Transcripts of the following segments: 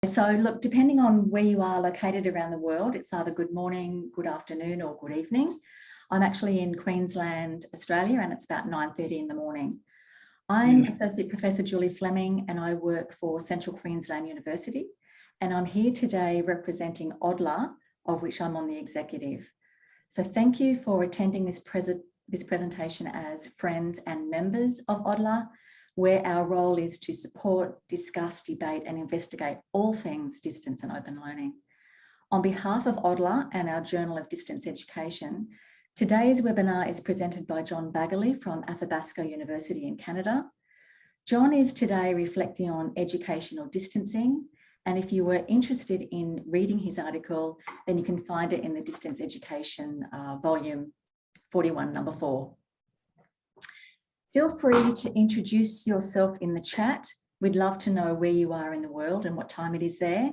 So look, depending on where you are located around the world, it's either good morning, good afternoon or good evening. I'm actually in Queensland, Australia, and it's about 9:30 in the morning. I'm Associate Professor Julie Fleming and I work for Central Queensland University, and I'm here today representing ODLAA, of which I'm on the executive. So thank you for attending this presentation as friends and members of ODLAA, where our role is to support, discuss, debate and investigate all things distance and open learning. On behalf of ODLAA and our Journal of Distance Education, today's webinar is presented by John Baggerly from Athabasca University in Canada. John is today reflecting on educational distancing, and if you were interested in reading his article, then you can find it in the Distance Education volume 41, number 4. Feel free to introduce yourself in the chat. We'd love to know where you are in the world and what time it is there.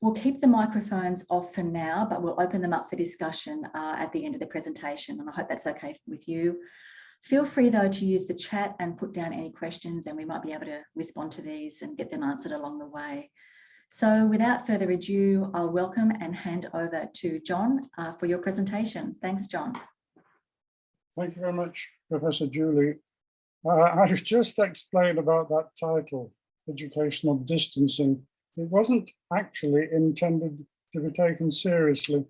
We'll keep the microphones off for now, but we'll open them up for discussion at the end of the presentation, and I hope that's okay with you. Feel free though to use the chat and put down any questions, and we might be able to respond to these and get them answered along the way. So without further ado, I'll welcome and hand over to John for your presentation. Thanks, John. Thank you very much, Professor Julie. I've just explained about that title, Educational Distancing. It wasn't actually intended to be taken seriously.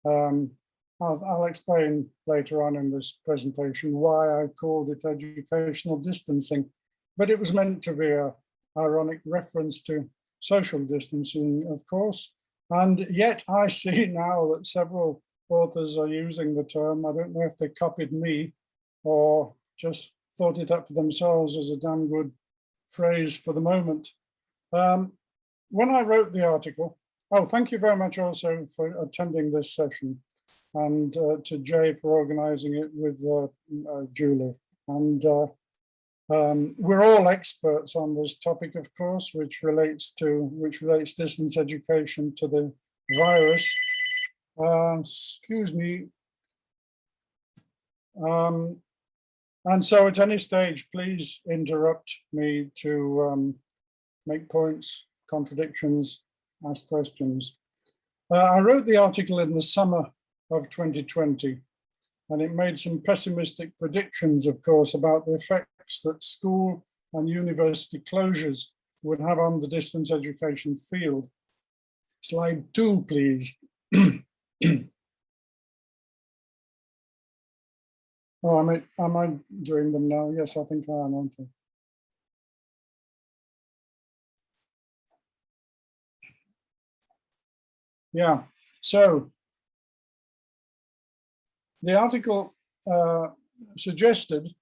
I'll explain later on in this presentation why I called it Educational Distancing, but it was meant to be an ironic reference to social distancing, of course. And yet I see now that several authors are using the term. I don't know if they copied me or just thought it up for themselves as a damn good phrase for the moment. When I wrote the article, thank you very much also for attending this session, and to Jay for organizing it with Julie. And we're all experts on this topic, of course, which relates distance education to the virus. Excuse me. And so at any stage, please interrupt me to make points, contradictions, ask questions. I wrote the article in the summer of 2020, and it made some pessimistic predictions, of course, about the effects that school and university closures would have on the distance education field. Slide 2, please. Oh, am I doing them now? Yes, I think I am, aren't I? Yeah, so the article suggested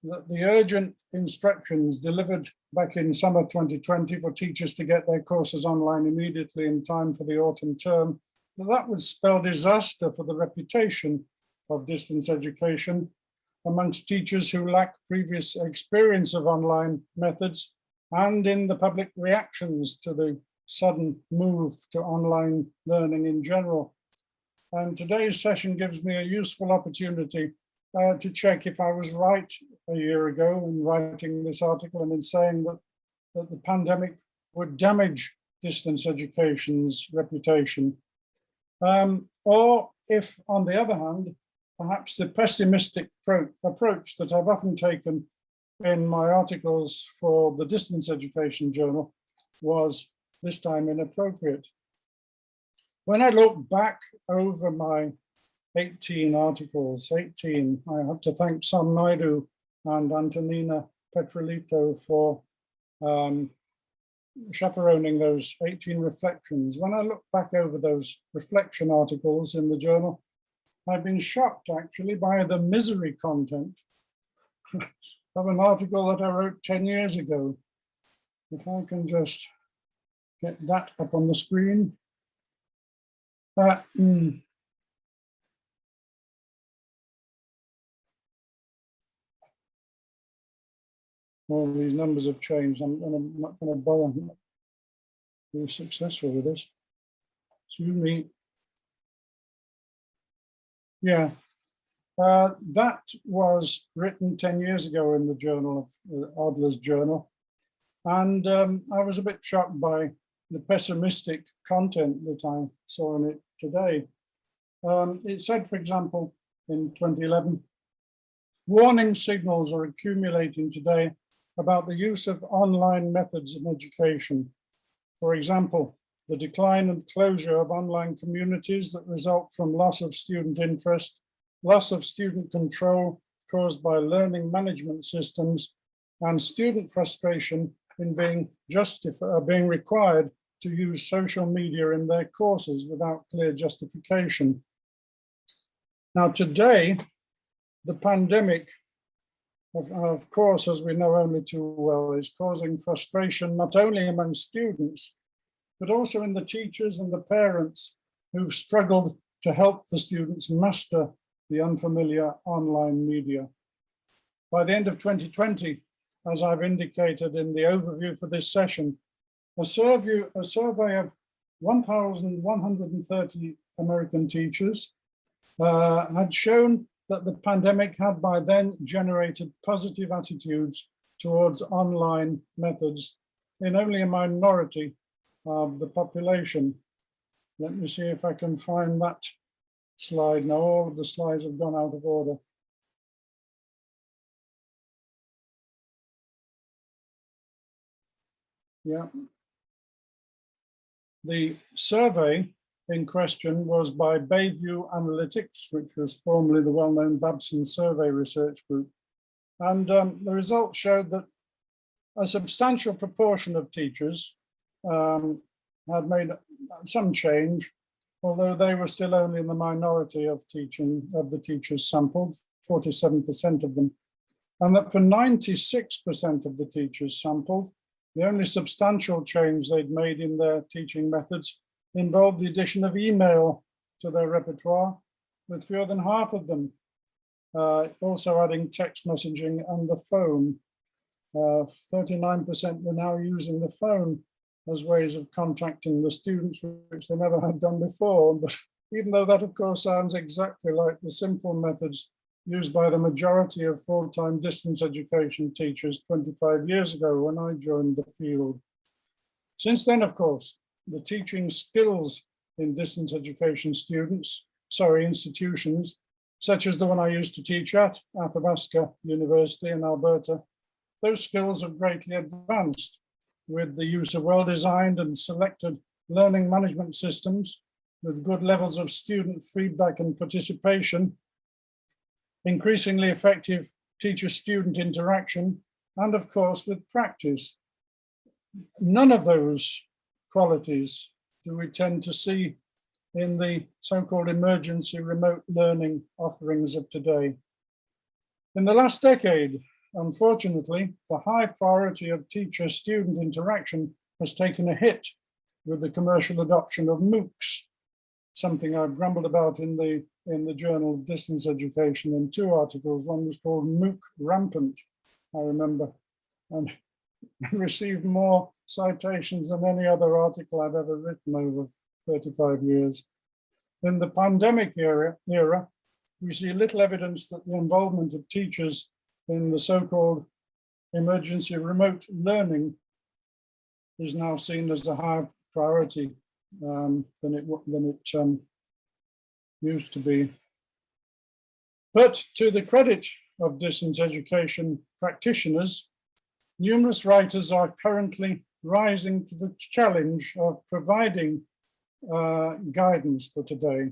that the urgent instructions delivered back in summer 2020 for teachers to get their courses online immediately in time for the autumn term, that would spell disaster for the reputation of distance education amongst teachers who lack previous experience of online methods, and in the public reactions to the sudden move to online learning in general. And today's session gives me a useful opportunity to check if I was right a year ago in writing this article and in saying that the pandemic would damage distance education's reputation. Or if, on the other hand, perhaps the pessimistic approach that I've often taken in my articles for the Distance Education Journal was this time inappropriate. When I look back over my 18 articles, I have to thank Sam Naidu and Antonina Petrolito for chaperoning those 18 reflections. When I look back over those reflection articles in the journal, I've been shocked actually by the misery content of an article that I wrote 10 years ago. If I can just get that up on the screen. Well, these numbers have changed. I'm not going to bother be successful with this. Excuse me. Yeah, that was written 10 years ago in the journal of ODLAA's journal. And I was a bit shocked by the pessimistic content that I saw in it today. It said, for example, in 2011, warning signals are accumulating today about the use of online methods in education. For example, the decline and closure of online communities that result from loss of student interest, loss of student control caused by learning management systems, and student frustration in being required to use social media in their courses without clear justification. Now today, the pandemic, of course, as we know only too well, is causing frustration not only among students, but also in the teachers and the parents who've struggled to help the students master the unfamiliar online media. By the end of 2020, as I've indicated in the overview for this session, a survey of 1,130 American teachers had shown that the pandemic had by then generated positive attitudes towards online methods in only a minority of the population. Let me see if I can find that slide. Now all of the slides have gone out of order. Yeah. The survey in question was by Bayview Analytics, which was formerly the well-known Babson Survey Research Group. And the results showed that a substantial proportion of teachers had made some change, although they were still only in the minority of the teachers sampled, 47% of them. And that for 96% of the teachers sampled, the only substantial change they'd made in their teaching methods involved the addition of email to their repertoire, with fewer than half of them also adding text messaging and the phone. 39% were now using the phone as ways of contacting the students, which they never had done before. But even though that, of course, sounds exactly like the simple methods used by the majority of full-time distance education teachers 25 years ago when I joined the field. Since then, of course, the teaching skills in distance education institutions, such as the one I used to teach at Athabasca University in Alberta, those skills have greatly advanced with the use of well-designed and selected learning management systems with good levels of student feedback and participation, increasingly effective teacher-student interaction, and of course with practice. None of those qualities do we tend to see in the so-called emergency remote learning offerings of today. In the last decade, unfortunately, the high priority of teacher-student interaction has taken a hit with the commercial adoption of MOOCs, something I've grumbled about in the journal Distance Education in 2 articles. One was called MOOC Rampant, I remember, and received more citations than any other article I've ever written over 35 years. In the pandemic era, we see little evidence that the involvement of teachers in the so-called emergency remote learning is now seen as a higher priority than it used to be. But to the credit of distance education practitioners, numerous writers are currently rising to the challenge of providing guidance for today.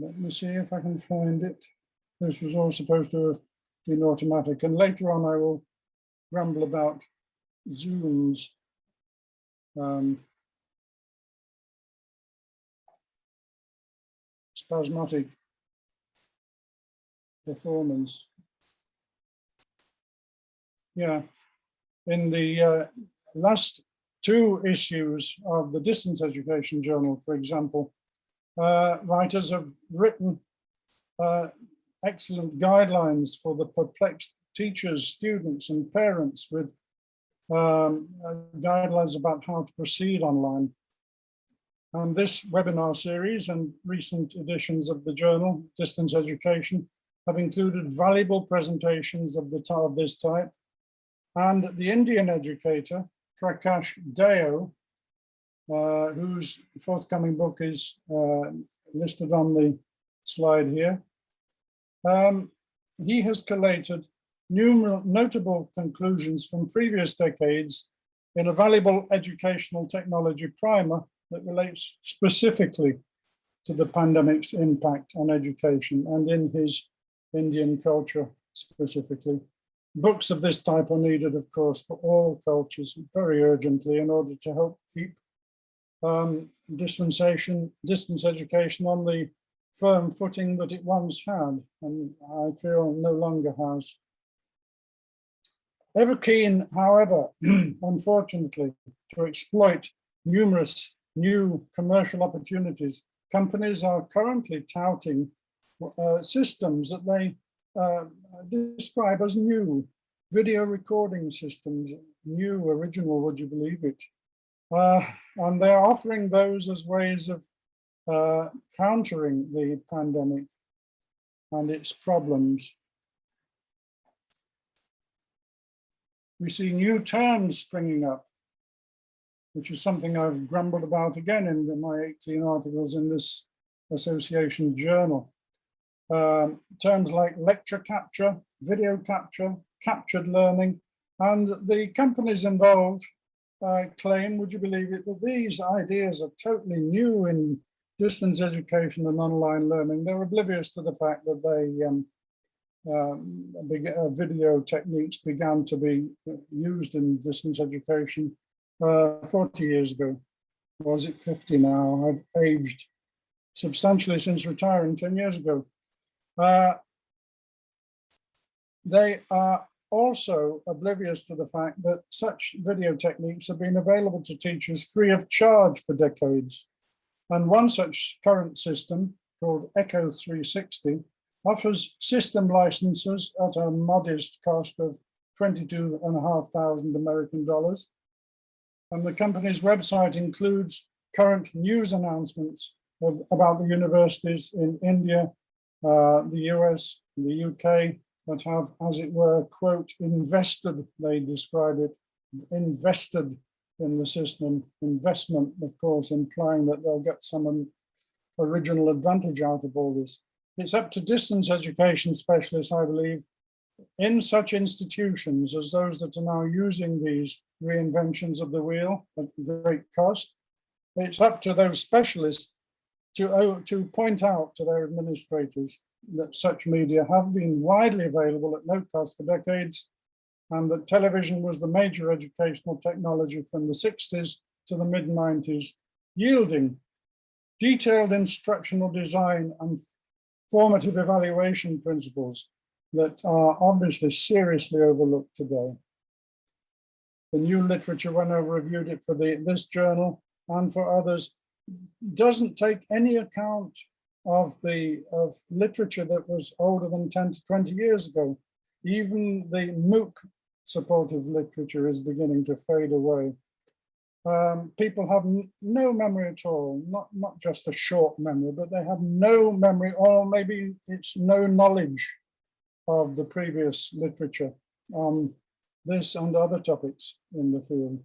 Let me see if I can find it. This was all supposed to have been automatic, and later on I will ramble about Zoom's spasmodic performance. Yeah, in the last 2 issues of the Distance Education Journal, for example, writers have written excellent guidelines for the perplexed teachers, students, and parents with guidelines about how to proceed online. And this webinar series and recent editions of the journal, Distance Education, have included valuable presentations of this type. And the Indian educator, Prakash Deo, whose forthcoming book is listed on the slide here. He has collated numerous notable conclusions from previous decades in a valuable educational technology primer that relates specifically to the pandemic's impact on education and in his Indian culture specifically. Books of this type are needed, of course, for all cultures very urgently in order to help keep distance education on the firm footing that it once had, and I feel no longer has. Ever keen, however, unfortunately, to exploit numerous new commercial opportunities, companies are currently touting systems that they describe as new video recording systems, new, original, would you believe it? And they're offering those as ways of countering the pandemic and its problems. We see new terms springing up, which is something I've grumbled about again in my 18 articles in this association journal. Terms like lecture capture, video capture, captured learning, and the companies involved claim, would you believe it, that these ideas are totally new in distance education and online learning. They're oblivious to the fact that video techniques began to be used in distance education 40 years ago. Or is it 50 now? I've aged substantially since retiring 10 years ago. They are also oblivious to the fact that such video techniques have been available to teachers free of charge for decades. And one such current system, called Echo 360, offers system licenses at a modest cost of $22,500 American dollars. And the company's website includes current news announcements about the universities in India, the US, the UK, that have, as it were, quote, invested, they describe it, invested in the system. Investment, of course, implying that they'll get some original advantage out of all this. It's up to distance education specialists, I believe, in such institutions as those that are now using these reinventions of the wheel at great cost. It's up to those specialists to point out to their administrators that such media have been widely available at no cost for decades, and that television was the major educational technology from the 60s to the mid-90s, yielding detailed instructional design and formative evaluation principles that are obviously seriously overlooked today. The new literature, when I've reviewed it for this journal and for others, doesn't take any account of literature that was older than 10 to 20 years ago. Even the MOOC supportive literature is beginning to fade away. People have no memory at all, not just a short memory, but they have no memory, or maybe it's no knowledge of the previous literature on this and other topics in the field.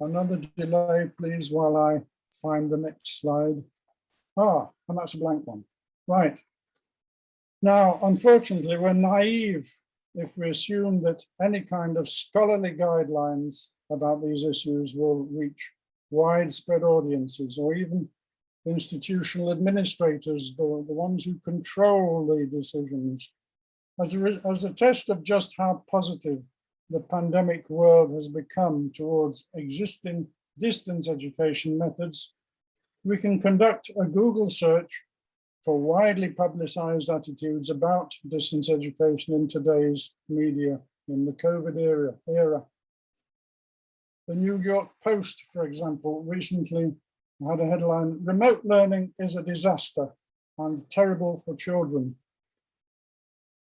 Another delay, please, while I find the next slide. And that's a blank one. Right. Now, unfortunately, we're naive if we assume that any kind of scholarly guidelines about these issues will reach widespread audiences, or even institutional administrators, the ones who control the decisions. As a test of just how positive the pandemic world has become towards existing distance education methods, we can conduct a Google search for widely publicized attitudes about distance education in today's media in the COVID era. The New York Post, for example, recently had a headline, "Remote learning is a disaster and terrible for children."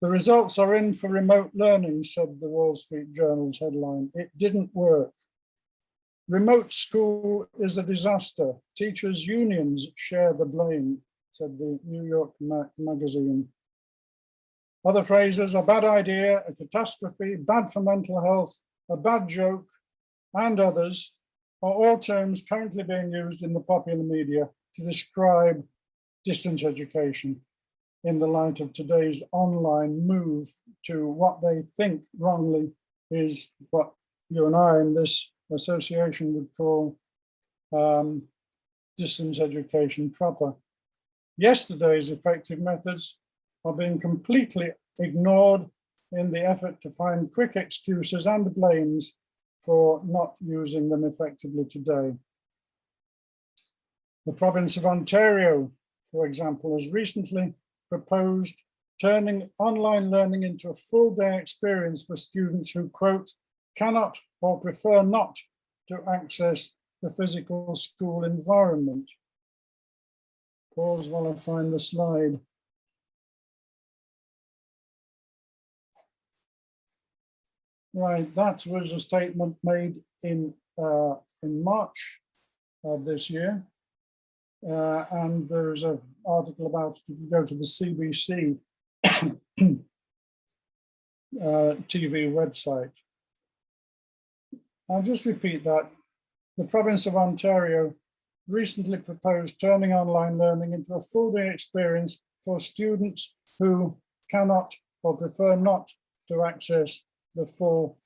The results are in for remote learning, said the Wall Street Journal's headline. It didn't work. Remote school is a disaster. Teachers' unions share the blame, said the New York magazine. Other phrases: a bad idea, a catastrophe, bad for mental health, a bad joke, and others are all terms currently being used in the popular media to describe distance education in the light of today's online move to what they think wrongly is what you and I in this association would call distance education proper. Yesterday's effective methods are being completely ignored in the effort to find quick excuses and blames for not using them effectively today. The province of Ontario, for example, has recently proposed turning online learning into a full-day experience for students who, quote, cannot or prefer not to access the physical school environment. Pause while I find the slide. Right, that was a statement made in March of this year. And there's an article about it. If you go to the CBC TV website. I'll just repeat that. The province of Ontario recently proposed turning online learning into a full-day experience for students who cannot or prefer not to access the full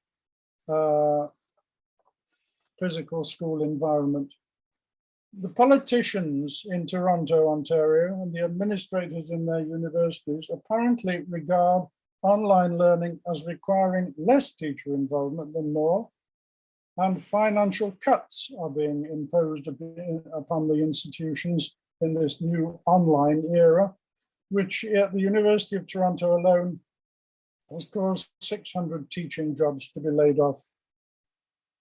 physical school environment. The politicians in Toronto, Ontario, and the administrators in their universities apparently regard online learning as requiring less teacher involvement than more, and financial cuts are being imposed upon the institutions in this new online era, which at the University of Toronto alone has caused 600 teaching jobs to be laid off.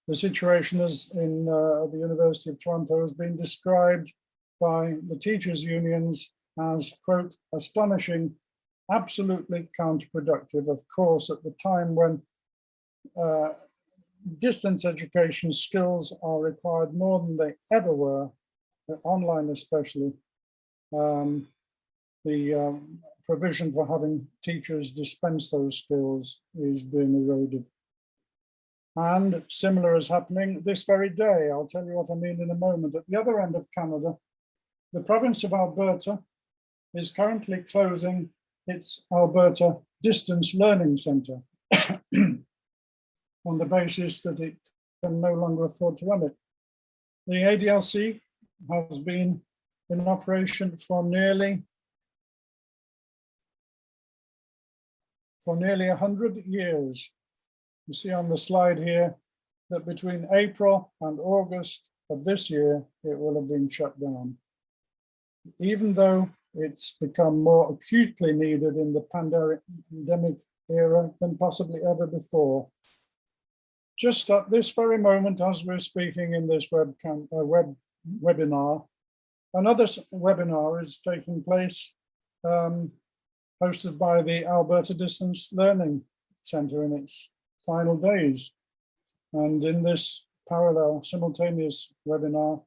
The situation is in the University of Toronto has been described by the teachers' unions as, quote, astonishing, absolutely counterproductive. Of course, at the time when distance education skills are required more than they ever were, online especially, the provision for having teachers dispense those skills is being eroded. And similar is happening this very day. I'll tell you what I mean in a moment. At the other end of Canada, the province of Alberta is currently closing its Alberta Distance Learning Centre on the basis that it can no longer afford to run it. The ADLC has been in operation for nearly 100 years. You see on the slide here that between April and August of this year, it will have been shut down. Even though it's become more acutely needed in the pandemic era than possibly ever before. Just at this very moment, as we're speaking in this webinar, another webinar is taking place, hosted by the Alberta Distance Learning Centre in its final days. And in this parallel simultaneous webinar,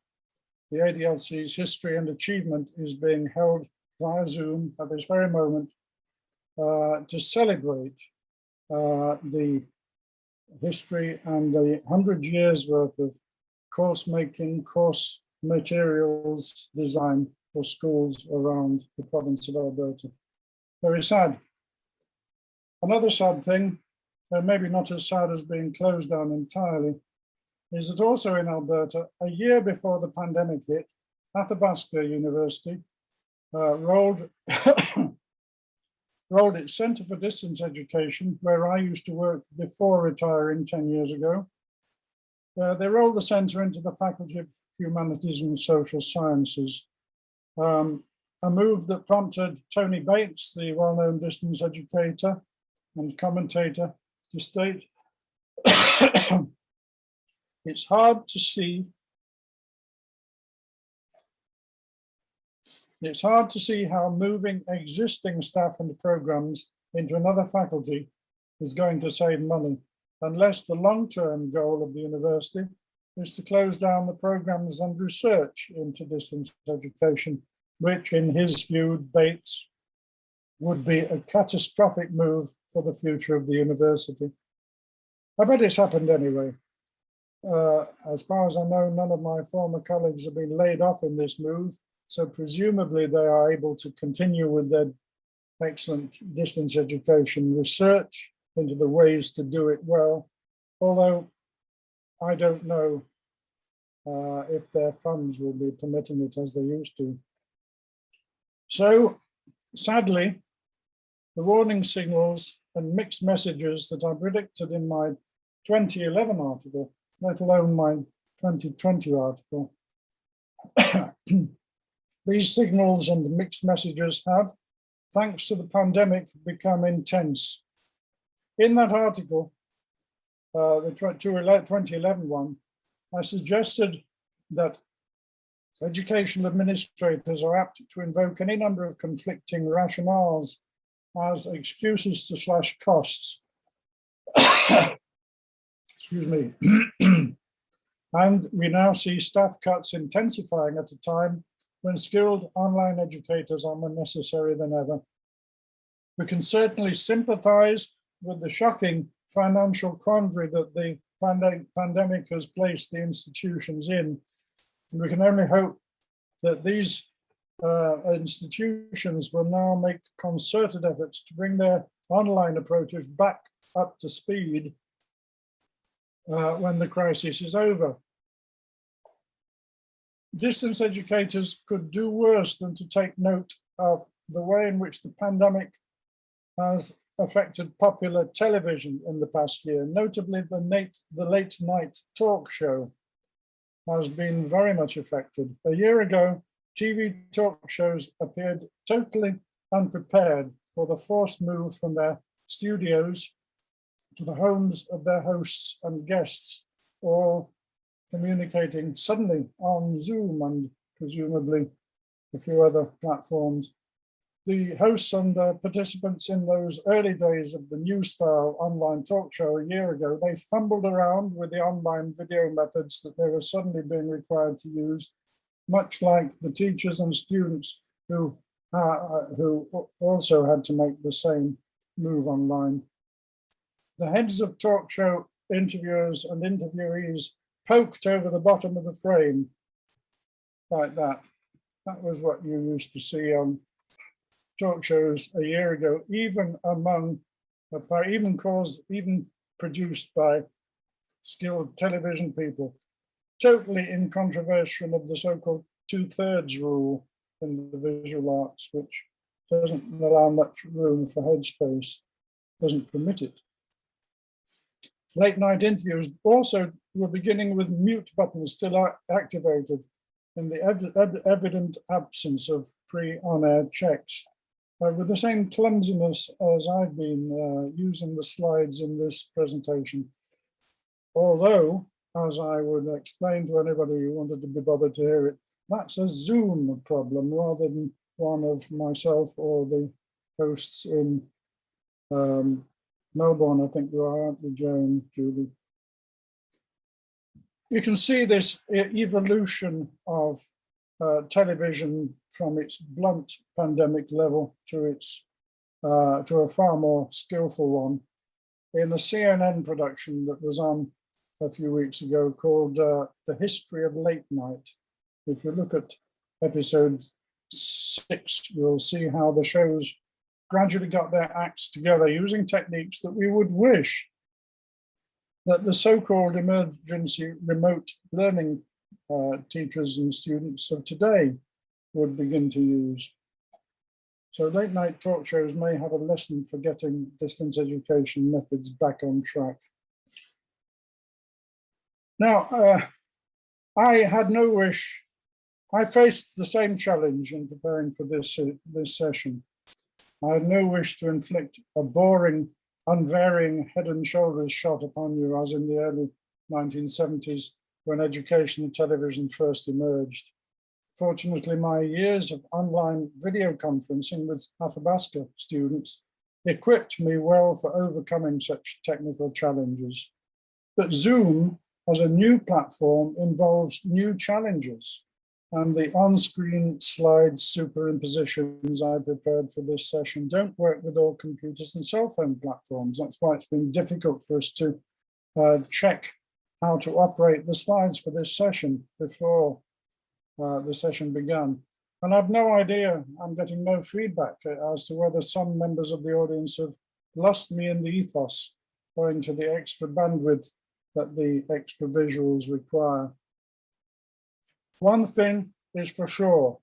the ADLC's history and achievement is being held via Zoom at this very moment to celebrate the history and the 100 years worth of course making, course materials design for schools around the province of Alberta. Very sad. Another sad thing, maybe not as sad as being closed down entirely, is that also in Alberta, a year before the pandemic hit, Athabasca University rolled its Centre for Distance Education, where I used to work before retiring 10 years ago. They rolled the centre into the Faculty of Humanities and Social Sciences, a move that prompted Tony Bates, the well-known distance educator and commentator, to state, it's hard to see how moving existing staff and programs into another faculty is going to save money, unless the long-term goal of the university is to close down the programs and research into distance education, which in his view, Bates, would be a catastrophic move for the future of the university. I bet it's happened anyway. As far as I know, none of my former colleagues have been laid off in this move, so presumably they are able to continue with their excellent distance education research into the ways to do it well, although I don't know if their funds will be permitting it as they used to. So sadly, the warning signals and mixed messages that I predicted in my 2011 article, let alone my 2020 article, these signals and mixed messages have, thanks to the pandemic, become intense. In that article, the 2011 one, I suggested that educational administrators are apt to invoke any number of conflicting rationales as excuses to slash costs. Excuse me. And we now see staff cuts intensifying at a time when skilled online educators are more necessary than ever. We can certainly sympathize with the shocking financial quandary that the pandemic has placed the institutions in. And we can only hope that these institutions will now make concerted efforts to bring their online approaches back up to speed when the crisis is over. Distance educators could do worse than to take note of the way in which the pandemic has affected popular television in the past year. Notably, the late night talk show has been very much affected. A year ago, TV talk shows appeared totally unprepared for the forced move from their studios to the homes of their hosts and guests, or communicating suddenly on Zoom and presumably a few other platforms. The hosts and participants in those early days of the new style online talk show a year ago, they fumbled around with the online video methods that they were suddenly being required to use, much like the teachers and students who also had to make the same move online. The heads of talk show interviewers and interviewees poked over the bottom of the frame like that. That was what you used to see on talk shows a year ago, even produced by skilled television people, totally in contravention of the so-called 2/3 rule in the visual arts, which doesn't allow much room for headspace, doesn't permit it. Late night interviews also were beginning with mute buttons still activated in the evident absence of pre-on-air checks. With the same clumsiness as I've been using the slides in this presentation. Although, as I would explain to anybody who wanted to be bothered to hear it, that's a Zoom problem rather than one of myself or the hosts in Melbourne, I think you are, aren't you, Joan, Julie? You can see this evolution of television from its blunt pandemic level to its to a far more skillful one in a CNN production that was on a few weeks ago called The History of Late Night. If you look at episode 6, you'll see how the shows gradually got their acts together using techniques that we would wish that the so-called emergency remote learning teachers and students of today would begin to use. So late night talk shows may have a lesson for getting distance education methods back on track. Now, I had no wish, I faced the same challenge in preparing for this session. I had no wish to inflict a boring, unvarying head and shoulders shot upon you as in the early 1970s when educational television first emerged. Fortunately, my years of online video conferencing with Athabasca students equipped me well for overcoming such technical challenges. But Zoom, as a new platform, involves new challenges, and the on-screen slide superimpositions I prepared for this session don't work with all computers and cell phone platforms. That's why it's been difficult for us to check how to operate the slides for this session before the session began. And I've no idea, I'm getting no feedback as to whether some members of the audience have lost me in the ethos owing to the extra bandwidth that the extra visuals require. One thing is for sure,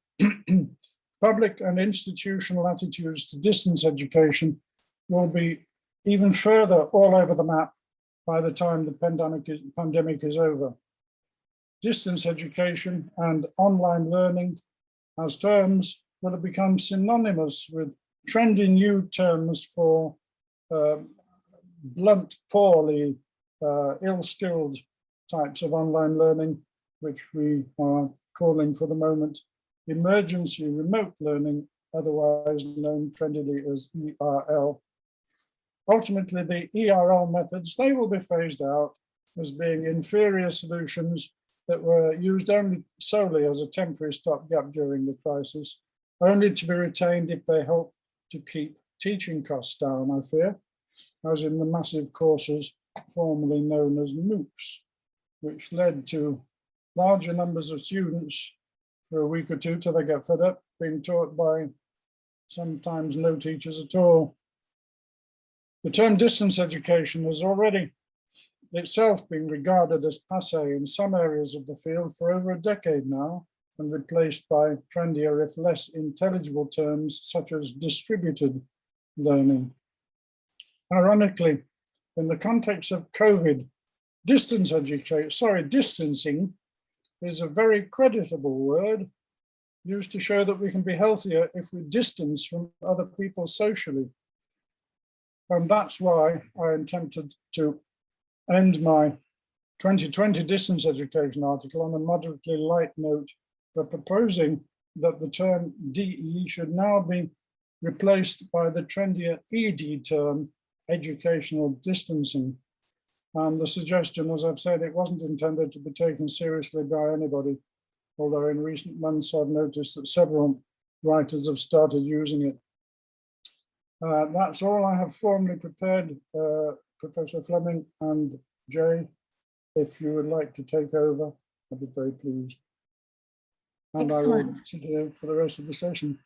public and institutional attitudes to distance education will be even further all over the map by the time the pandemic is over. Distance education and online learning as terms will have become synonymous with trendy new terms for blunt, poorly, ill-skilled types of online learning, which we are calling for the moment emergency remote learning, otherwise known trendily as ERL. Ultimately, the ERL methods, they will be phased out as being inferior solutions that were used only solely as a temporary stopgap during the crisis, only to be retained if they help to keep teaching costs down, I fear, as in the massive courses formerly known as MOOCs, which led to larger numbers of students for a week or two till they get fed up being taught by sometimes no teachers at all. The term distance education has already itself been regarded as passé in some areas of the field for over a decade now, and replaced by trendier, if less intelligible terms such as distributed learning. Ironically, in the context of COVID, distancing is a very creditable word used to show that we can be healthier if we distance from other people socially. And that's why I attempted to end my 2020 distance education article on a moderately light note by proposing that the term DE should now be replaced by the trendier ED term, educational distancing. And the suggestion, as I've said, it wasn't intended to be taken seriously by anybody, although in recent months I've noticed that several writers have started using it. That's all I have formally prepared, Professor Fleming and Jay. If you would like to take over, I'd be very pleased. And Excellent. I will sit here for the rest of the session.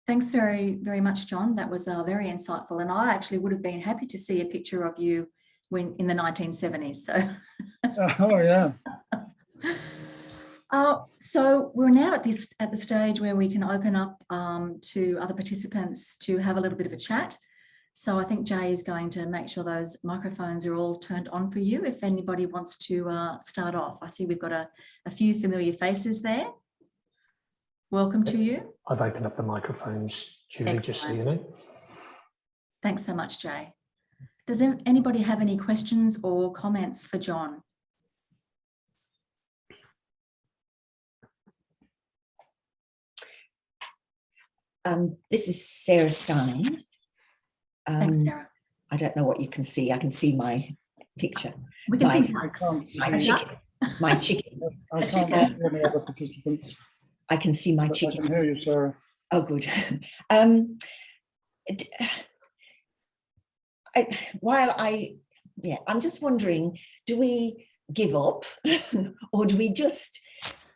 Thanks very, very much, John. That was very insightful. And I actually would have been happy to see a picture of you when in the 1970s. So, Oh, yeah. So we're now at the stage where we can open up to other participants to have a little bit of a chat. So I think Jay is going to make sure those microphones are all turned on for you. If anybody wants to start off, I see we've got a few familiar faces there. Welcome to you. I've opened up the microphones, Julie, just so you know. Thanks so much, Jay. Does anybody have any questions or comments for John? This is Sarah Stein. Thanks, Sarah. I don't know what you can see. I can see my picture. We can see my chicken. I can't see any other participants. I can see my chicken. I can hear you, Sarah. Oh, good. I'm just wondering, do we give up or do we just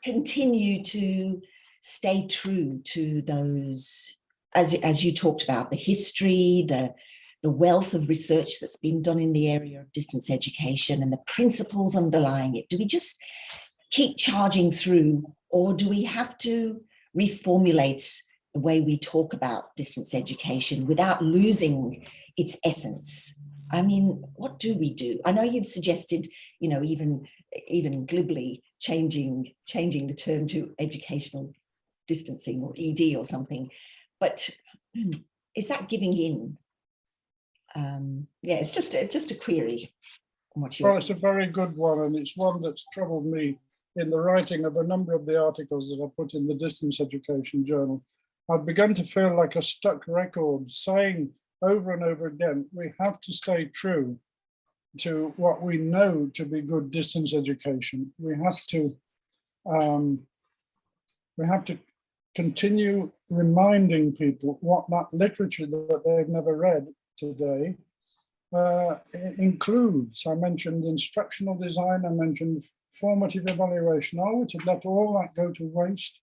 continue to stay true to those, as you talked about, the history, the wealth of research that's been done in the area of distance education and the principles underlying it? Do we just keep charging through, or do we have to reformulate the way we talk about distance education without losing its essence? I mean, what do we do? I know you've suggested, you know, even glibly changing the term to educational distancing or ED or something, but is that giving in? Yeah, it's just a query. Well, it's a very good one, and it's one that's troubled me in the writing of a number of the articles that I put in the Distance Education Journal. I've begun to feel like a stuck record, saying over and over again, we have to stay true to what we know to be good distance education. We have to continue reminding people what that literature that they've never read today includes, I mentioned instructional design, I mentioned formative evaluation. Are we to let all that go to waste?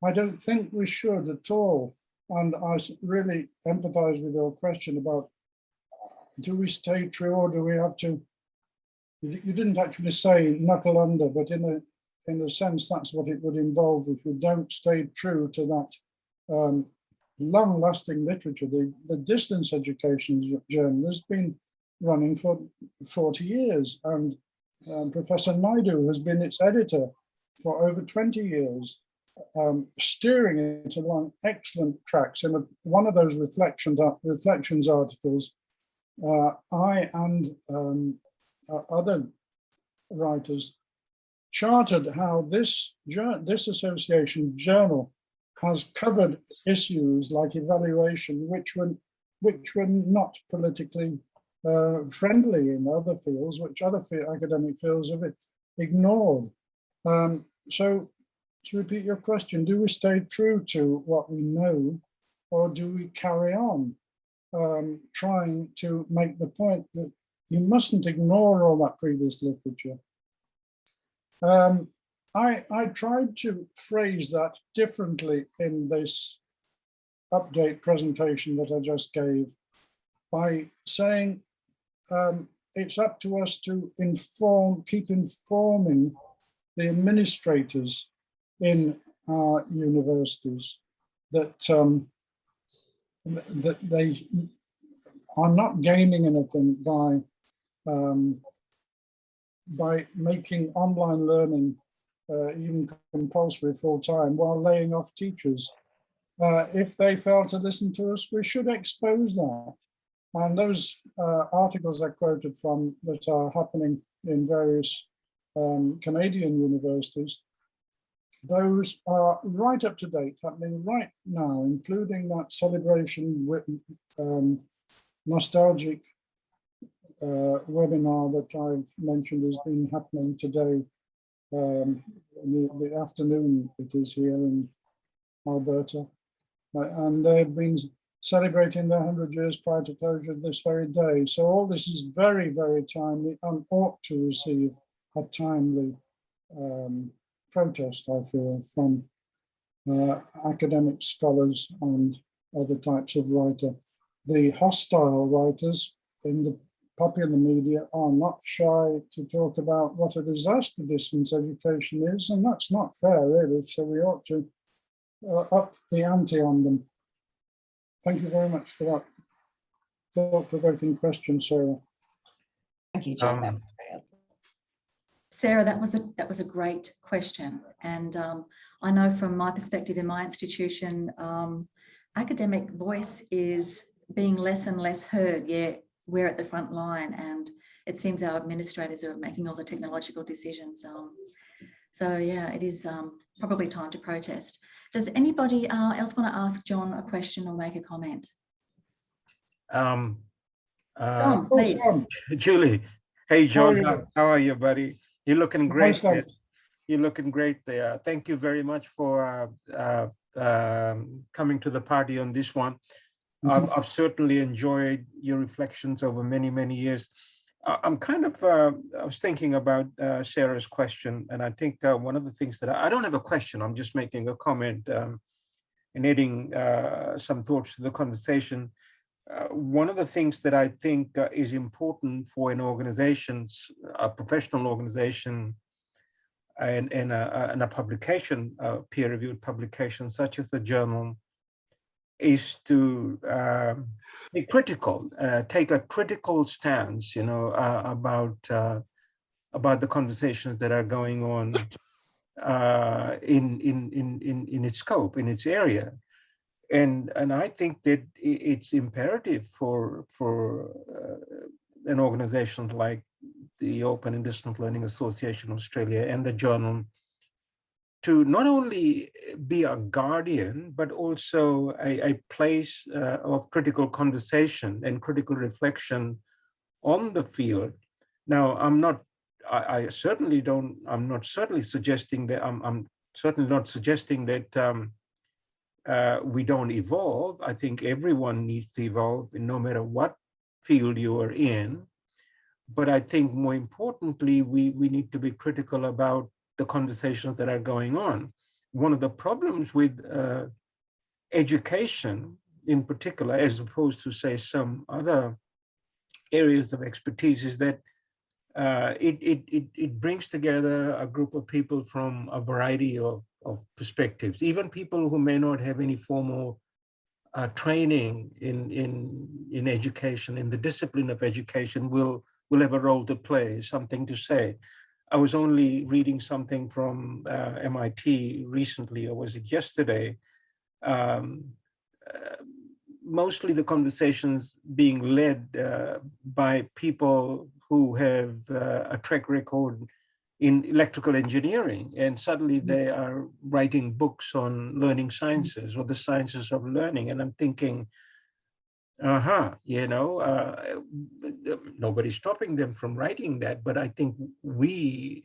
I don't think we should at all. And I really empathize with your question about, do we stay true or do we have to, you didn't actually say knuckle under, but in a sense, that's what it would involve if we don't stay true to that long-lasting literature. The distance education journal has been running for 40 years, and Professor Naidu has been its editor for over 20 years, steering it along excellent tracks. In one of those reflections articles, I and other writers charted how this association journal has covered issues like evaluation, which were not politically friendly in other fields, which other academic fields have ignored. So to repeat your question, do we stay true to what we know, or do we carry on trying to make the point that you mustn't ignore all that previous literature? I tried to phrase that differently in this update presentation that I just gave by saying it's up to us to keep informing the administrators in our universities that that they are not gaining anything by making online learning even compulsory full-time while laying off teachers. If they fail to listen to us, we should expose that. And those articles I quoted from that are happening in various Canadian universities, those are right up to date, happening right now, including that celebration with nostalgic webinar that I've mentioned has been happening today, the afternoon it is here in Alberta. And they've been celebrating their 100 years prior to closure this very day. So all this is very, very timely and ought to receive a timely protest, I feel, from academic scholars and other types of writer. The hostile writers in the popular media are not shy to talk about what a disaster distance education is, and that's not fair, really. So we ought to up the ante on them. Thank you very much for that thought-provoking question, Sarah. Thank you, John. That was very helpful. Sarah, that was a great question, and I know from my perspective in my institution, academic voice is being less and less heard. Yeah, we're at the front line, and it seems our administrators are making all the technological decisions. So yeah, it is probably time to protest. Does anybody else want to ask John a question or make a comment? Please. Julie, hey John, how are you, buddy? You're looking great. You're looking great there. Thank you very much for coming to the party on this one. I've certainly enjoyed your reflections over many, many years. I'm kind of, I was thinking about Sarah's question, and I think one of the things that I don't have a question, I'm just making a comment and adding some thoughts to the conversation. One of the things that I think is important for an organization, a professional organization, and a publication, a peer-reviewed publication such as the journal, is to be critical, take a critical stance, you know, about the conversations that are going on in its scope, in its area, and I think that it's imperative for an organization like the Open and Distant Learning Association Australia and the journal to not only be a guardian, but also a place of critical conversation and critical reflection on the field. Now, I'm not certainly suggesting that we don't evolve. I think everyone needs to evolve, no matter what field you are in. But I think more importantly, we need to be critical about the conversations that are going on. One of the problems with education in particular, as opposed to say some other areas of expertise, is that it brings together a group of people from a variety of perspectives, even people who may not have any formal training in education, in the discipline of education, will have a role to play, something to say. I was only reading something from MIT recently, or was it yesterday? Mostly the conversations being led by people who have a track record in electrical engineering, and suddenly they are writing books on learning sciences or the sciences of learning. And I'm thinking, nobody's stopping them from writing that, but I think we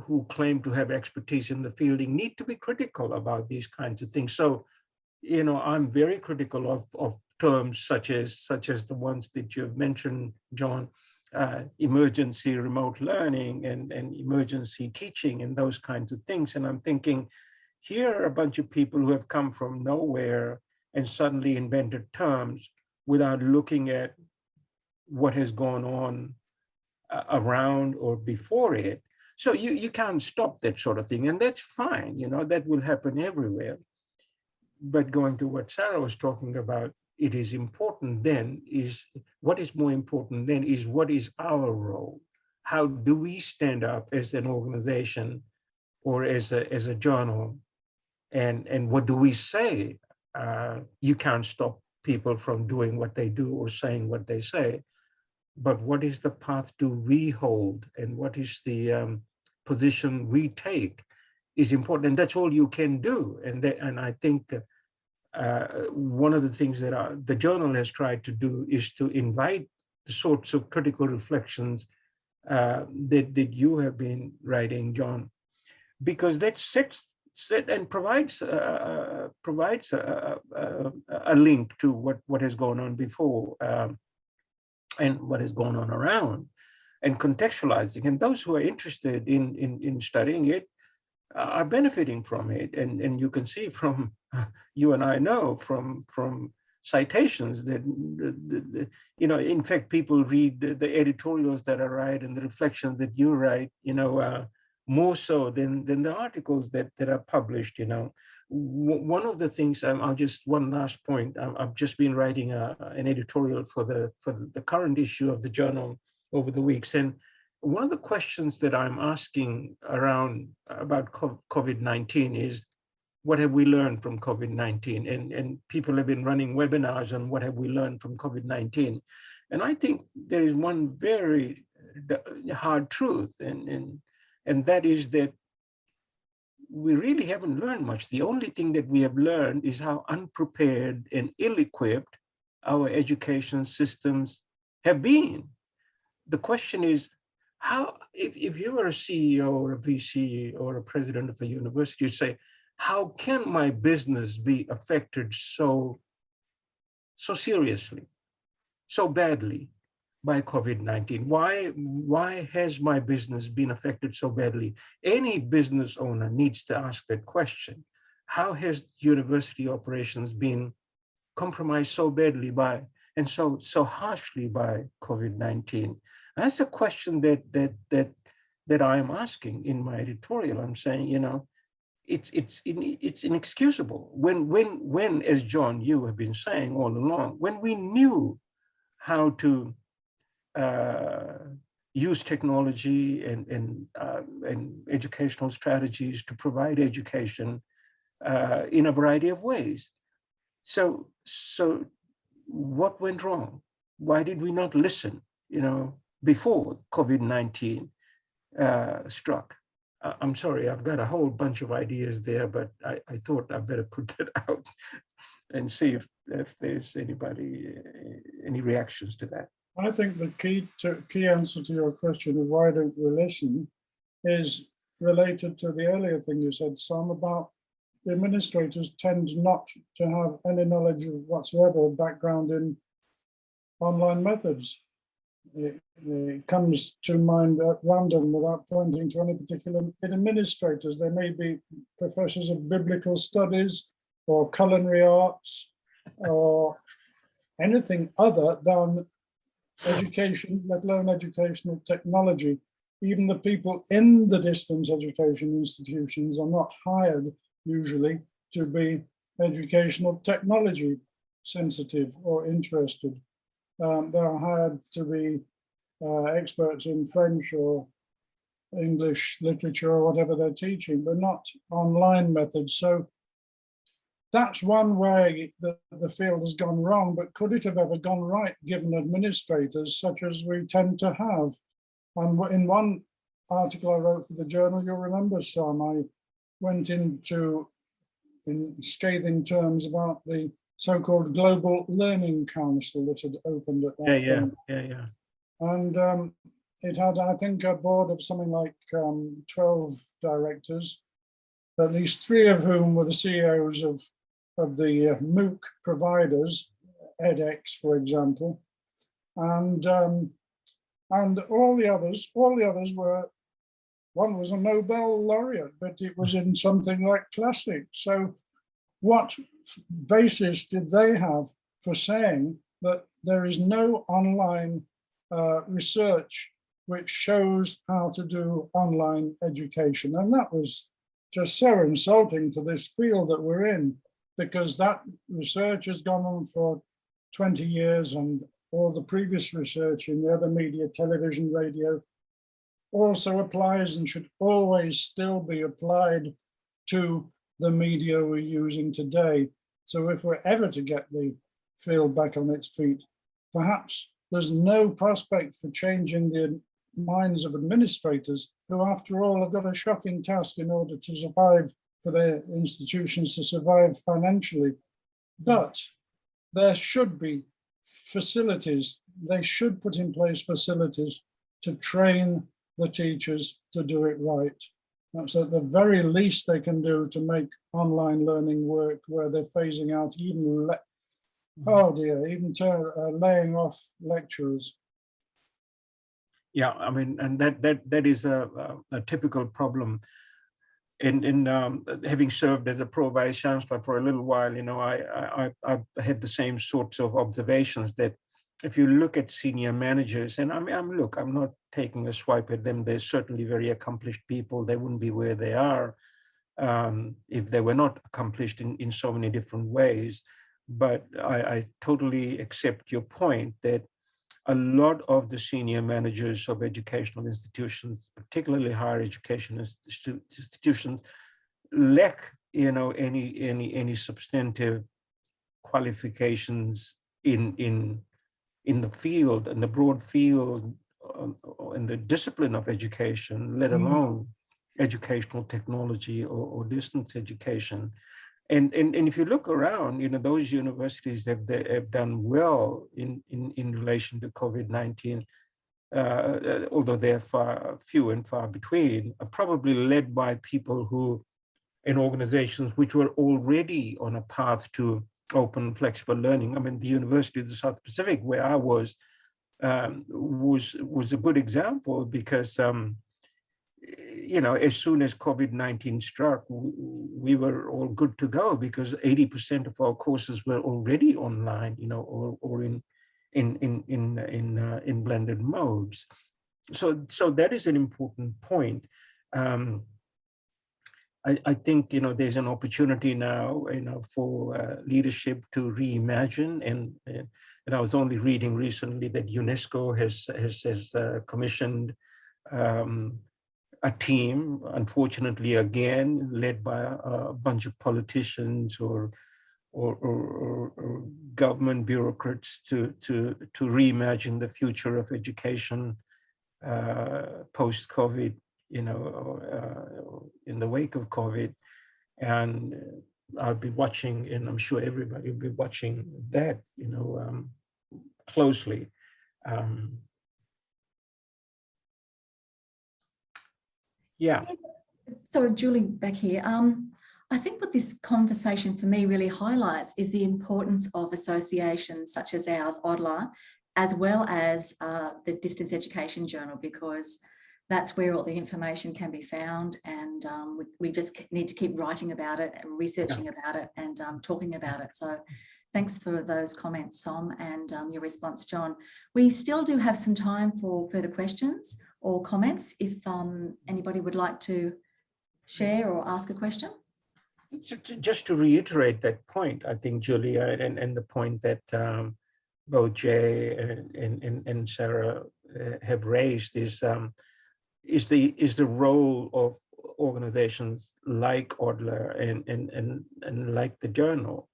who claim to have expertise in the fielding need to be critical about these kinds of things. So, I'm very critical of terms such as the ones that you've mentioned, John, emergency remote learning and emergency teaching and those kinds of things. And I'm thinking, here are a bunch of people who have come from nowhere and suddenly invented terms without looking at what has gone on around or before it. So you can't stop that sort of thing, and that's fine, that will happen everywhere. But going to what Sarah was talking about, it is important then is, what is more important then is, what is our role? How do we stand up as an organization or as a journal? And what do we say? You can't stop people from doing what they do or saying what they say. But what is the path do we hold, and what is the position we take is important, and that's all you can do. And I think one of the things that the journal has tried to do is to invite the sorts of critical reflections that you have been writing, John, because that sets and provides a link to what has gone on before and what has gone on around, and contextualizing. And those who are interested in studying it are benefiting from it. And you can see from, you and I know from citations that, in fact, people read the editorials that I write and the reflections that you write, more so than the articles that are published. One of the things, one last point, I've just been writing an editorial for the current issue of the journal over the weeks. And one of the questions that I'm asking about COVID-19 is, what have we learned from COVID-19? And people have been running webinars on what have we learned from COVID-19. And I think there is one very hard truth, and that is that we really haven't learned much. The only thing that we have learned is how unprepared and ill-equipped our education systems have been. The question is, how, if you were a CEO or a VC or a president of a university, you'd say, how can my business be affected so seriously, so badly by COVID-19? Why has my business been affected so badly? Any business owner needs to ask that question. How has university operations been compromised so badly by, and so harshly by COVID-19? That's a question that I am asking in my editorial. I'm saying, it's inexcusable. When, as John, you have been saying all along, when we knew how to use technology and educational strategies to provide education in a variety of ways. So what went wrong? Why did we not listen, before COVID-19 struck? I'm sorry, I've got a whole bunch of ideas there, but I thought I'd better put that out and see if there's any reactions to that. I think the key answer to your question of why don't we listen is related to the earlier thing you said, Sam, about the administrators tend not to have any knowledge of whatsoever background in online methods. It comes to mind at random without pointing to any particular administrators. There may be professors of biblical studies or culinary arts or anything other than education, let alone educational technology. Even the people in the distance education institutions are not hired usually to be educational technology sensitive or interested. They're hired to be experts in French or English literature or whatever they're teaching, but not online methods. So that's one way that the field has gone wrong, but could it have ever gone right given administrators such as we tend to have? And in one article I wrote for the journal, you'll remember, Sam, I went into in scathing terms about the so-called Global Learning Council that had opened at that time. Yeah. And it had, I think, a board of something like 12 directors, at least 3 of whom were the CEOs of the MOOC providers, edX, for example, and all the others were. One was a Nobel laureate, but it was in something like plastics. So what basis did they have for saying that there is no online research which shows how to do online education? And that was just so insulting to this field that we're in, because that research has gone on for 20 years and all the previous research in the other media, television, radio, also applies and should always still be applied to the media we're using today. So if we're ever to get the field back on its feet, perhaps there's no prospect for changing the minds of administrators who, after all, have got a shocking task in order to survive, for their institutions to survive financially. But there should be facilities. They should put in place facilities to train the teachers to do it right. That's at the very least they can do to make online learning work, where they're phasing out even, laying off lecturers. Yeah, I mean, and that is a typical problem. In having served as a pro vice chancellor for a little while, you know, I've had the same sorts of observations that if you look at senior managers, and I'm not taking a swipe at them. They're certainly very accomplished people. They wouldn't be where they are if they were not accomplished in so many different ways. But I totally accept your point that a lot of the senior managers of educational institutions, particularly higher education institutions, lack, you know, any substantive qualifications in the field, and the broad field, in the discipline of education, let alone educational technology or distance education. And if you look around, you know, those universities have done well in relation to COVID-19, although they're few and far between, are probably led by people who, in organizations which were already on a path to open flexible learning. I mean, the University of the South Pacific, where I was a good example, because you know, as soon as COVID-19 struck, we were all good to go, because 80% of our courses were already online, you know, or in blended modes. So that is an important point. I think, you know, there's an opportunity now, you know, for leadership to reimagine. And I was only reading recently that UNESCO has commissioned a team, unfortunately, again, led by a bunch of politicians or government bureaucrats to reimagine the future of education post-COVID, you know, in the wake of COVID. And I'll be watching, and I'm sure everybody will be watching that, you know, closely. Yeah. So Julie, back here. I think what this conversation for me really highlights is the importance of associations such as ours, ODLAA, as well as the Distance Education Journal, because that's where all the information can be found, and we just need to keep writing about it and researching about it and talking about it. So thanks for those comments, Som, and your response, John. We still do have some time for further questions or comments if anybody would like to share or ask a question. Just to reiterate that point, I think, Julia, and the point that both Jay and Sarah have raised is the role of organizations like ODLAA and like the journal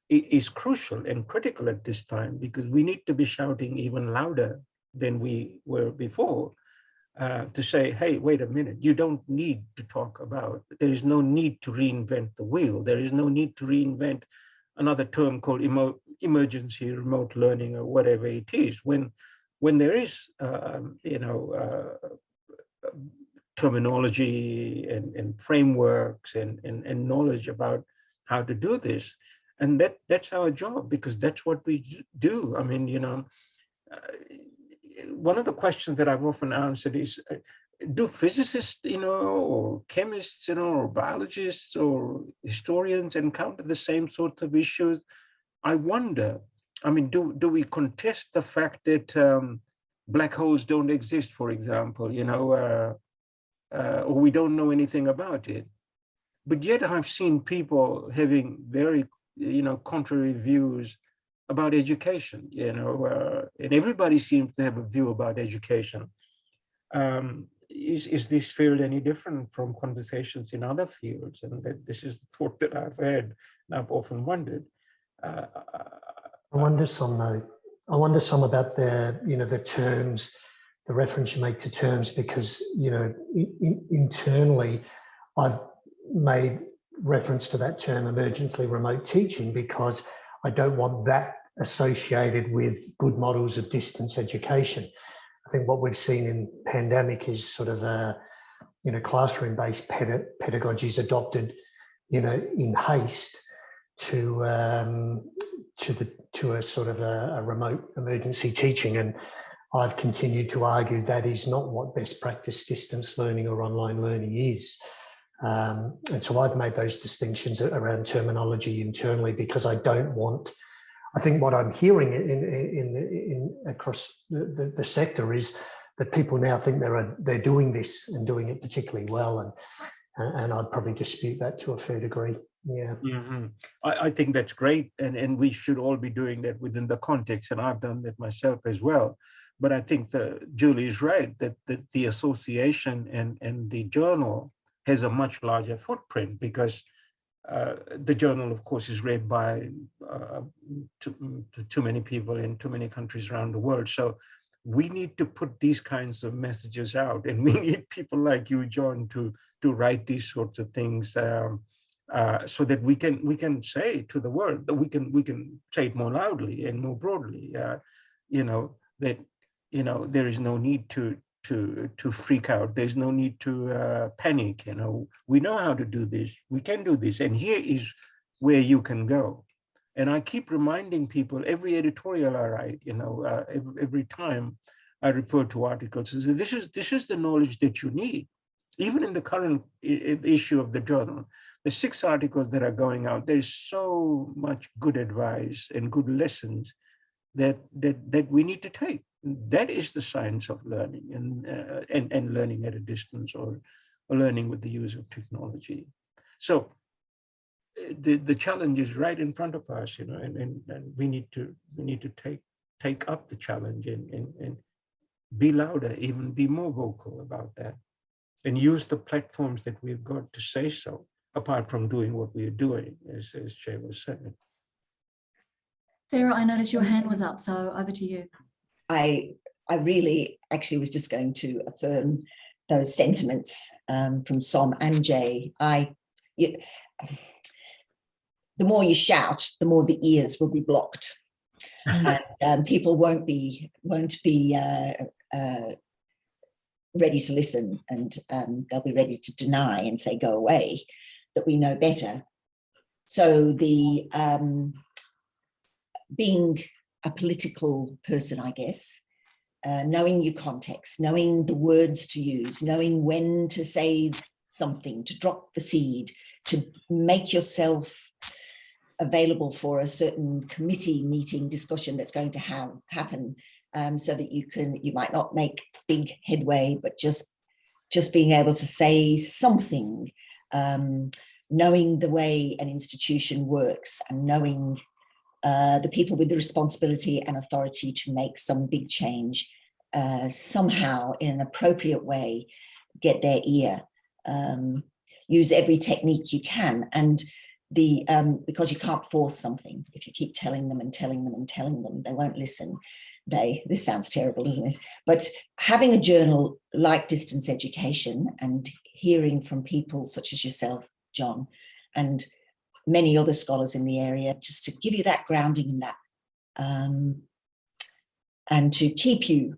is crucial and critical at this time, because we need to be shouting even louder than we were before to say, hey, wait a minute, you don't need to talk about, there is no need to reinvent the wheel. There is no need to reinvent another term called emergency remote learning or whatever it is. When there is, terminology and frameworks and knowledge about how to do this. And that's our job, because that's what we do. I mean, one of the questions that I've often answered is, do physicists, or chemists, or biologists or historians encounter the same sorts of issues? I wonder, I mean, do we contest the fact that black holes don't exist, for example, or we don't know anything about it? But yet I've seen people having very, contrary views about education, and everybody seems to have a view about education. Is this field any different from conversations in other fields? And this is the thought that I've had, and I've often wondered. I wonder some about the terms, the reference you make to terms, because, internally, I've made reference to that term emergency remote teaching, because I don't want that associated with good models of distance education. I think what we've seen in pandemic is sort of classroom-based pedagogies adopted, in haste to a sort of a remote emergency teaching. And I've continued to argue that is not what best practice distance learning or online learning is. And so I've made those distinctions around terminology internally, because I don't want, I think what I'm hearing in across the sector is that people now think they're doing this and doing it particularly well, and I'd probably dispute that to a fair degree. Yeah. Mm-hmm. I think that's great, and we should all be doing that within the context, and I've done that myself as well. But I think Julie is right that the association and the journal has a much larger footprint, because the journal, of course, is read by too many people in too many countries around the world. So we need to put these kinds of messages out, and we need people like you, John, to write these sorts of things, so that we can say to the world that we can say it more loudly and more broadly. That there is no need to freak out. There's no need to panic. We know how to do this. We can do this, and here is where you can go. And I keep reminding people every editorial I write. Every time I refer to articles, so this is the knowledge that you need. Even in the current issue of the journal, the 6 articles that are going out, there's so much good advice and good lessons that we need to take. That is the science of learning, and learning at a distance, or learning with the use of technology. So the challenge is right in front of us, and we need to take up the challenge and be louder, even be more vocal about that, and use the platforms that we've got to say so, apart from doing what we are doing, as Jay was saying. Sarah, I noticed your hand was up, so over to you. I really actually was just going to affirm those sentiments from Som and Jay. The more you shout, the more the ears will be blocked, and people won't be ready to listen, and they'll be ready to deny and say, go away, that we know better. So the being a political person, I guess, knowing your context, knowing the words to use, knowing when to say something, to drop the seed, to make yourself available for a certain committee meeting discussion that's going to happen, so that you might not make big headway, but just being able to say something, knowing the way an institution works, and knowing the people with the responsibility and authority to make some big change, somehow in an appropriate way, get their ear, use every technique you can. And because you can't force something. If you keep telling them and telling them and telling them, they won't listen. This sounds terrible, doesn't it? But having a journal like Distance Education and hearing from people such as yourself, John, and many other scholars in the area, just to give you that grounding in that, and to keep you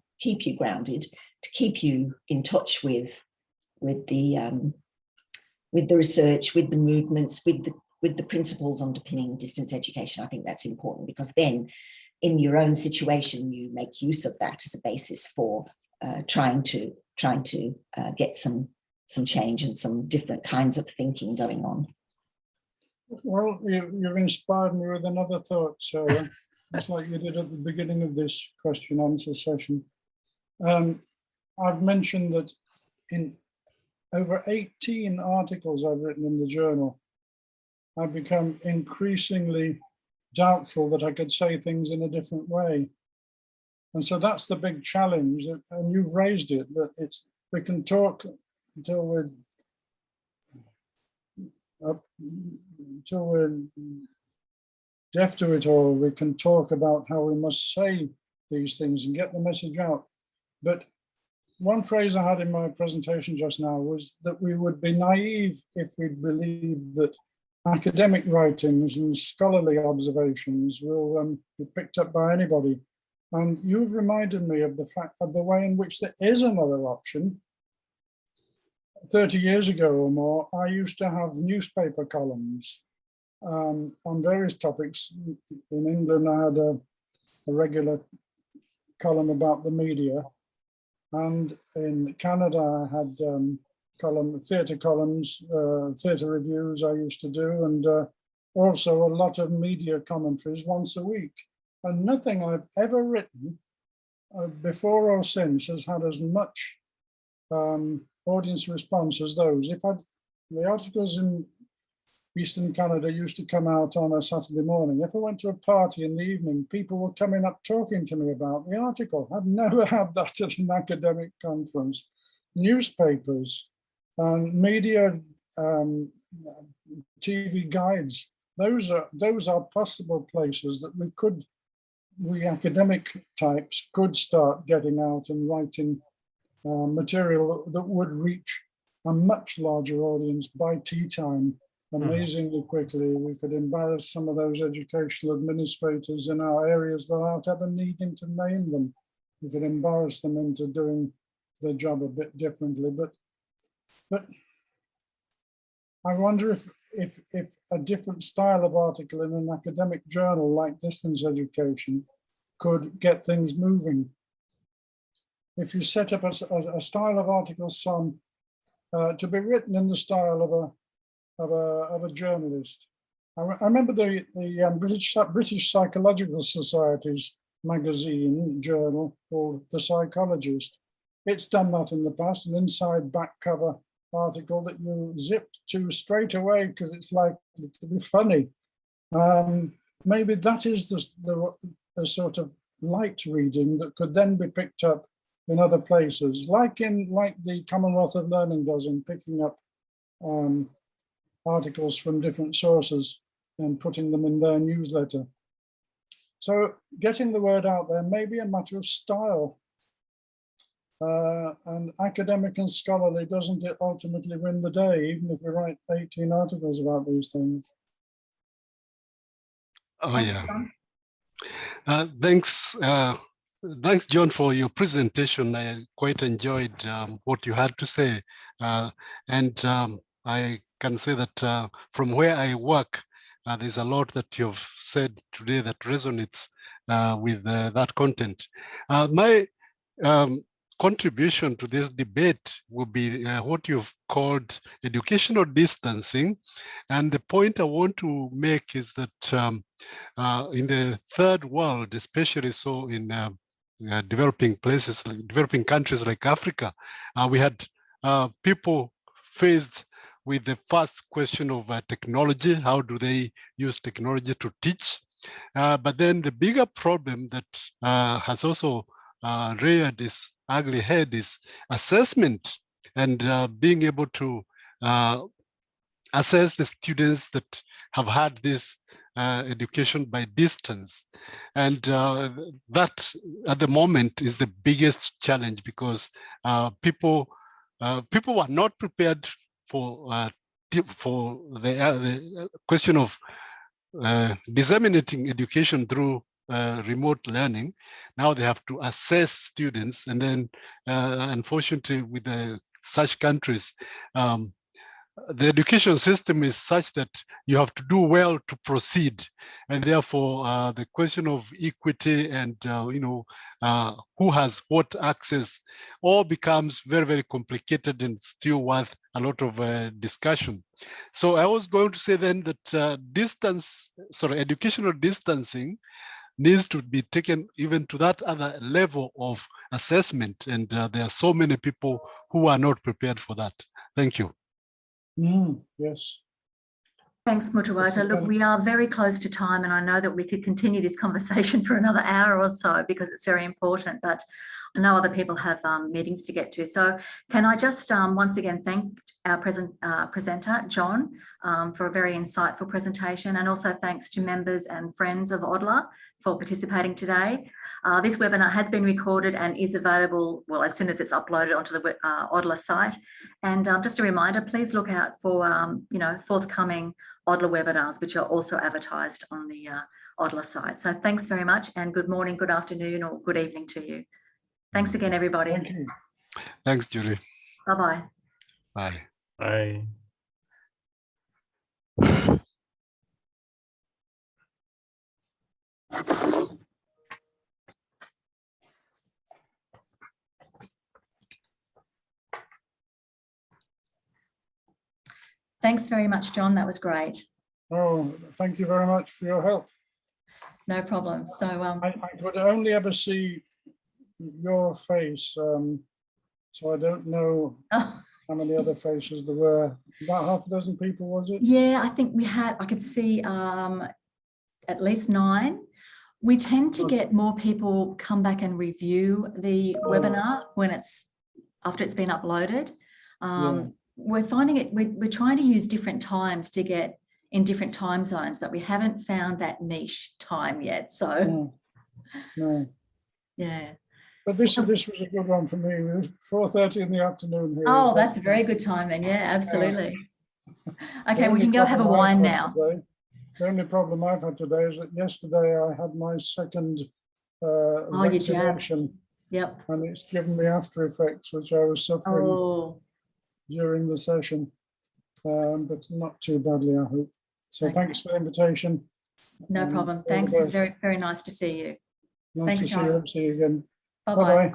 grounded, to keep you in touch with the research, with the movements, with the principles underpinning distance education. I think that's important, because then in your own situation, you make use of that as a basis for trying to get some change and some different kinds of thinking going on. Well, you've inspired me with another thought, Sarah. It's like you did at the beginning of this question answer session. I've mentioned that in over 18 articles I've written in the journal, I've become increasingly doubtful that I could say things in a different way. And so that's the big challenge, and you've raised it, that we can talk until we're deaf to it all. We can talk about how we must say these things and get the message out. But one phrase I had in my presentation just now was that we would be naive if we believed that academic writings and scholarly observations will be picked up by anybody. And you've reminded me of the fact of the way in which there is another option. 30 years ago or more, I used to have newspaper columns on various topics. In England, I had a regular column about the media. And in Canada, I had theatre columns, theatre reviews I used to do, and also a lot of media commentaries once a week. And nothing I've ever written before or since has had as much audience response as those. The articles in Eastern Canada used to come out on a Saturday morning. If I went to a party in the evening, people were coming up talking to me about the article. I've never had that at an academic conference. Newspapers and media, TV guides, those are possible places that we academic types could start getting out and writing material that would reach a much larger audience by tea time. Amazingly quickly. We could embarrass some of those educational administrators in our areas without ever needing to name them. We could embarrass them into doing their job a bit differently. But I wonder if a different style of article in an academic journal like Distance Education could get things moving. If you set up a style of articles to be written in the style of a journalist. I remember the British Psychological Society's magazine journal called The Psychologist. It's done that in the past, an inside back cover article that you zip to straight away because it's likely to be funny. Maybe that is the sort of light reading that could then be picked up in other places, like the Commonwealth of Learning does in picking up articles from different sources and putting them in their newsletter. So getting the word out there may be a matter of style. And academic and scholarly, doesn't it ultimately win the day, even if we write 18 articles about these things? Oh, yeah. Thanks, John, for your presentation. I quite enjoyed what you had to say. I can say that from where I work, there's a lot that you've said today that resonates with that content. My contribution to this debate will be what you've called educational distancing. And the point I want to make is that in the third world, especially so in developing places, developing countries like Africa, we had people faced with the first question of technology. How do they use technology to teach? But then the bigger problem that has also reared its ugly head is assessment and being able to assess the students that have had this education by distance. And that at the moment is the biggest challenge, because people were not prepared for the question of disseminating education through remote learning. Now they have to assess students, and then unfortunately with such countries, the education system is such that you have to do well to proceed, and therefore the question of equity and who has what access all becomes very, very complicated and still worth a lot of discussion. So I was going to say then that educational distancing needs to be taken even to that other level of assessment, and there are so many people who are not prepared for that. Thank you. Yes. Thanks, Mutawata. Look, we are very close to time, and I know that we could continue this conversation for another hour or so because it's very important, but I know other people have meetings to get to. So can I just once again thank our presenter, John, for a very insightful presentation, and also thanks to members and friends of ODLAA for participating today. This webinar has been recorded and is available, well, as soon as it's uploaded onto the ODLAA site. And just a reminder, please look out for forthcoming ODLAA webinars, which are also advertised on the ODLAA site. So thanks very much, and good morning, good afternoon, or good evening to you. Thanks again, everybody. Thank you. Thanks, Julie. Bye-bye. Bye. Bye. Thanks very much, John. That was great. Oh, thank you very much for your help. No problem. So I could only ever see your face, so I don't know how many other faces there were. About half a dozen people, was it? Yeah, I think I could see at least 9. We tend to get more people come back and review the webinar after it's been uploaded. We're finding it, we're trying to use different times to get in different time zones, but we haven't found that niche time yet. So no. Yeah. But this was a good one for me. It was 4:30 in the afternoon here. Oh, that's a very good time then. Yeah, absolutely. Okay, we can go have a wine now. The only problem I've had today is that yesterday I had my second vaccination. Yep. And it's given me after effects, which I was suffering during the session, but not too badly, I hope. So thanks for the invitation. No problem. Thanks. Very, very nice to see you. Nice to see you again. Bye-bye.